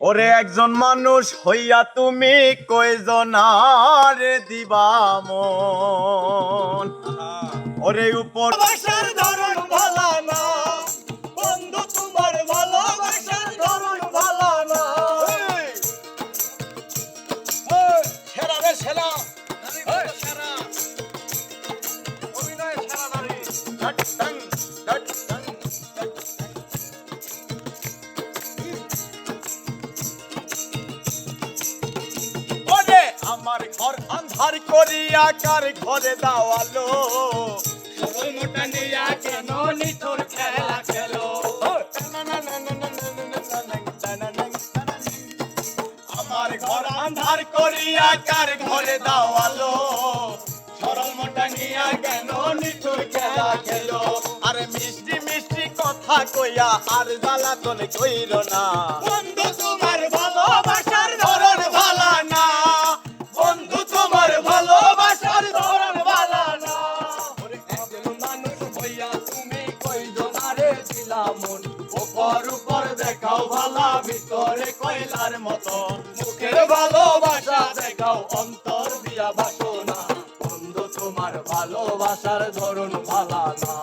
ওরে একজন মানুষ হইয়া তুমি কয়জনার দিবা মন ওরে উপর ভালোবাসার ধরন ভালো না বন্ধু, তোমার ভালোবাসার ধরন ভালো না। সেরা রে সেরা, সেরা অভিনয়, সেরা নারী। ওরে আমার ঘর আন্ধার করিয়া কার ঘরে দাওয়ালো সরল মোটা নিয়া কেন নিঠুর খেলা খেলো? আমার ঘর আন্ধার করিয়া কার ঘরে দাওয়ালো সরল মোটা নিয়া কেন নিঠুর খেলা খেলো? আরে মিষ্টি মিষ্টি কথা কইয়া আর জ্বালাতন কইর না বন্ধু তোমার ভালোবাসার ধরন ভালো না, বন্ধু তোমার ভালোবাসার ধরন ভালো না। একজন মানুষ হইয়া তুমি কয়জনারে দিলা মন, উপর উপর দেখাও ভালা, ভিতরে কয়লার মতো। মুখের ভালোবাসা দেখাও, অন্তর দিয়া বাসনা। বন্ধু তোমার ভালোবাসার ধরন ভালো না।